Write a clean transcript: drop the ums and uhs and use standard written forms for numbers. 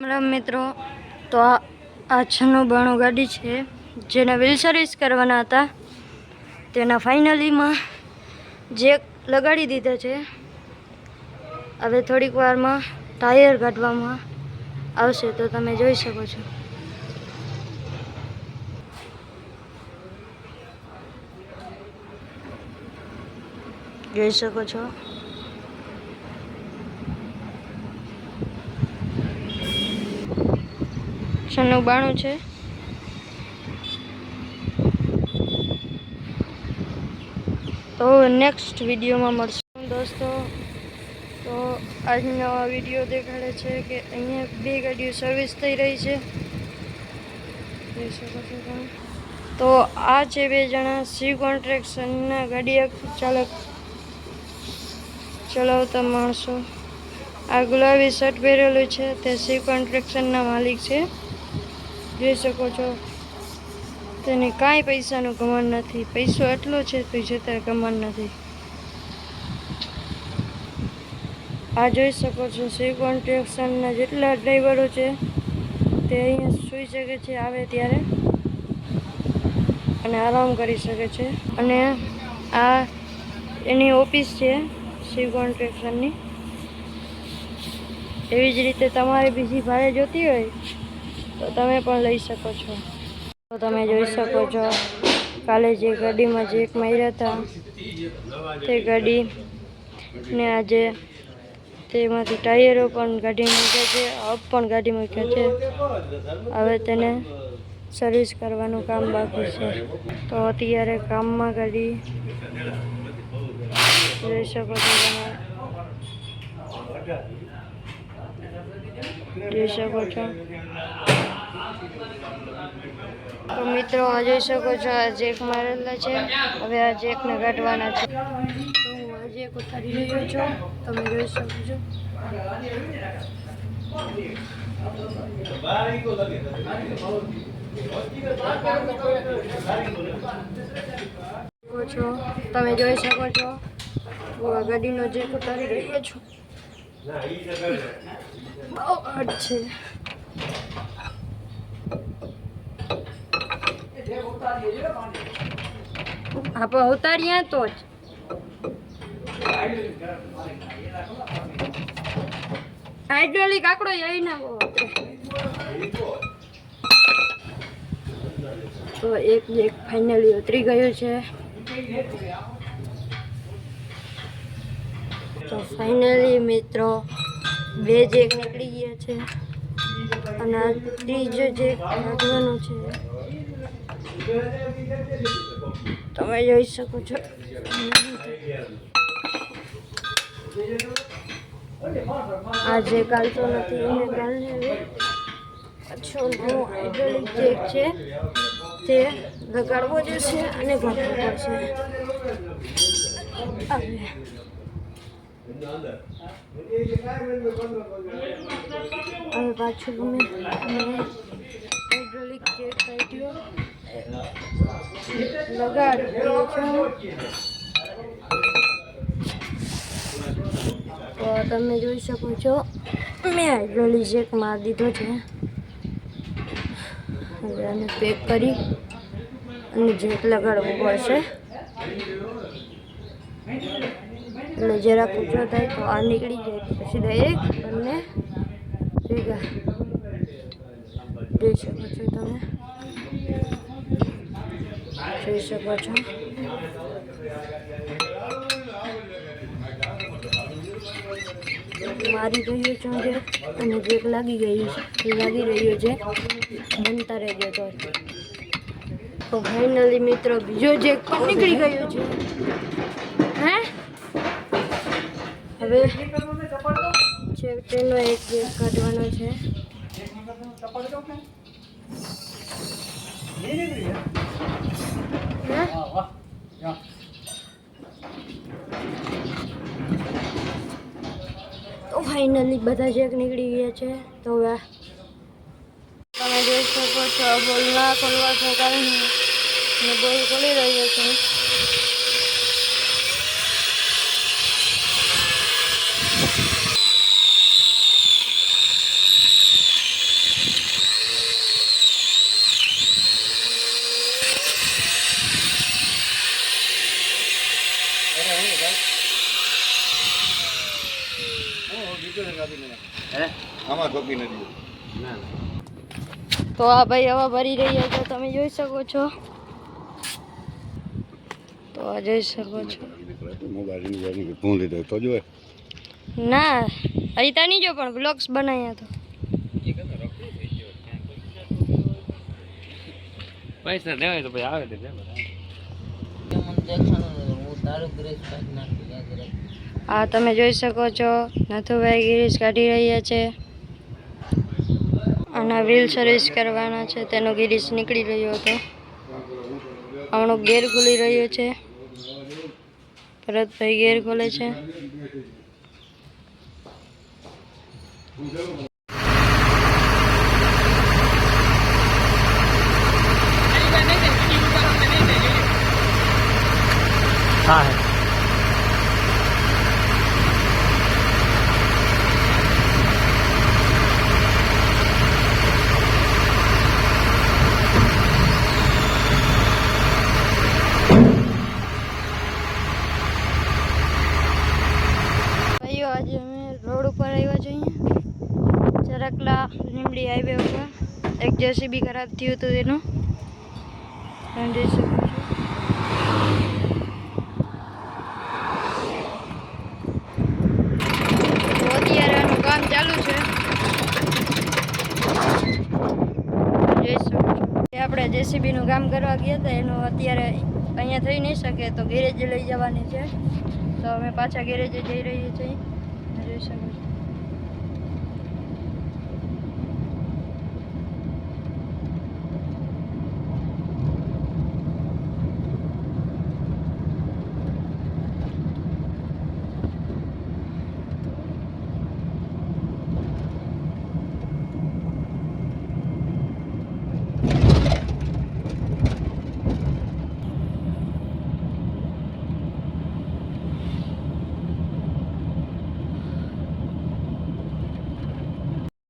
રામ મિત્રો, તો આ 9692 ગાડી છે જેને વ્હીલ સર્વિસ કરવાના હતા. તેના ફાઇનલીમાં જેક લગાડી દીધા છે. હવે થોડીક વારમાં ટાયર કાઢવામાં આવશે, તો તમે જોઈ શકો છો. જોઈ શકો છો. છન્નું 92 છે. તો નેક્સ્ટ વિડીયોમાં મળશું દોસ્તો. તો આજનો વિડીયો દેખાડે છે કે અહીંયા બે ગાડીઓ સર્વિસ થઈ રહી છે. જોઈ શકો છો તમે. તો આ છે બે જણા શિવ કોન્ટ્રાક્શનના ગાડી ચાલક ચલાવતા માણસો. આ ગુલાબી શર્ટ પહેરેલું છે તે શિવ કોન્ટ્રાક્શનના માલિક છે. જોઈ શકો છો. તેને કાંઈ પૈસાનું કમાણ નથી. પૈસો એટલો છે તો છતાં કમાણ નથી. આ જોઈ શકો છો શિવ કોન્ટ્રાક્શનના જેટલા ડ્રાઈવરો છે તે અહીંયા સૂઈ શકે છે આવે ત્યારે, અને આરામ કરી શકે છે. અને આ એની ઓફિસ છે શિવ કોન્ટ્રાક્શનની. એવી જ રીતે તમારે બીજી ભાડે જોતી હોય તો તમે પણ લઈ શકો છો. તો તમે જોઈ શકો છો કાલે જે ગાડીમાં જેક માર્યા હતા તે ગાડીને આજે તેમાંથી ટાયરો પણ ગાડી મૂક્યા છે, હબ પણ ગાડી મૂક્યા છે. હવે તેને સર્વિસ કરવાનું કામ બાકી છે. તો અત્યારે કામમાં ગાડી જોઈ શકો છો તમે. જોઈ શકો છો. તો મિત્રો જોઈ શકો છો આ જેક મારેલા છે. હવે આ જેકને કાઢવાના છે. તો હું આ જેક ઉતારી રહ્યો છું, તમે જોઈ શકો છો. તમે જોઈ શકો છો હું આ ગાડીનો જેક ઉતારી રહ્યો છું. બહુ હાર્ડ છે. આપણે ઉતારીએ તો જ હાઇડ્રોલિક આંકડો આવી નાખો. તો એક જેક ફાઇનલી ઉતરી ગયો છે. તો ફાઇનલી મિત્રો બે જેક નીકળી ગયા છે અને આ ત્રીજો જેક કાઢવાનો છે. તમે જોઈ શકો છો. આ જે કાલતો નથી એને કાલને પાછો નવો હાઇડ્રોલિક જેક છે તે લગાડવો જશે અને કાઢવો પડશે. હવે પાછું અમે હાઇડ્રોલિક જેક કાઢ્યો લગાડી દઈએ છીએ. તો તમે જોઈ શકો છો મેં હાઇડ્રોલિક જેક મારી દીધો છે. હવે આને પેક કરી અને જેક લગાડવું પડશે. એટલે જરાક ઊંચો થાય તો આ નીકળી જાય પછી ડાયરેક્ટ બંને ભેગા જોઈ શકો છો તમે. જોઈ શકો છો. મારી રહ્યો છું જેક અને જેક લાગી રહ્યો છે બનતા રહી ગયો. તો ફાઇનલી મિત્રો બીજો જેક પણ નીકળી ગયો છે. હવે છેવટેનો એક જેક કાઢવાનો છે. તો ફાઇનલી બધા જેક નીકળી ગયા છે. તો હવે તમે જોઈ શકો છો બોલ ના ખોલવા છો કારણ બોલ ખોલી રહ્યો છે. આમાં કોપી નથી. તો આ ભાઈ હવા ભરી રહ્યા છે, તમે જોઈ શકો છો. તો આ જોઈ શકો છો. ના અહીં નહીં જો પણ બ્લોગ્સ બનાવ્યા તો પૈસા દેવાય તો ભાઈ આવે તે આ તમે જોઈ શકો છો. નથુભાઈ ગિરીશ કાઢી રહ્યા છે. આના વ્હીલ સર્વિસ કરવાના છે, તેનો ગિરીશ નીકળી રહ્યો હતો. હમણો ગેર ખુલી રહ્યો છે. ભરતભાઈ ગેર ખોલે છે. હા ભાઈઓ આજે અમે રોડ ઉપર આવ્યા છીએ, ચરકલા લીમડી હાઈવે ઉપર. એક જેસીબી ખરાબ થયું હતું તેનું તમે જોઈ શકો છો. તો અત્યારે આનું કામ ચાલુ છે, જોઈ શકો છો. આપણે જેસીબીનું કામ કરવા ગયા હતા, એનું અત્યારે અહીંયા થઈ નહીં શકે તો ગેરેજ લઈ જવાની છે. તો અમે પાછા ગેરેજે જઈ રહીએ છીએ, જોઈ શકો છો.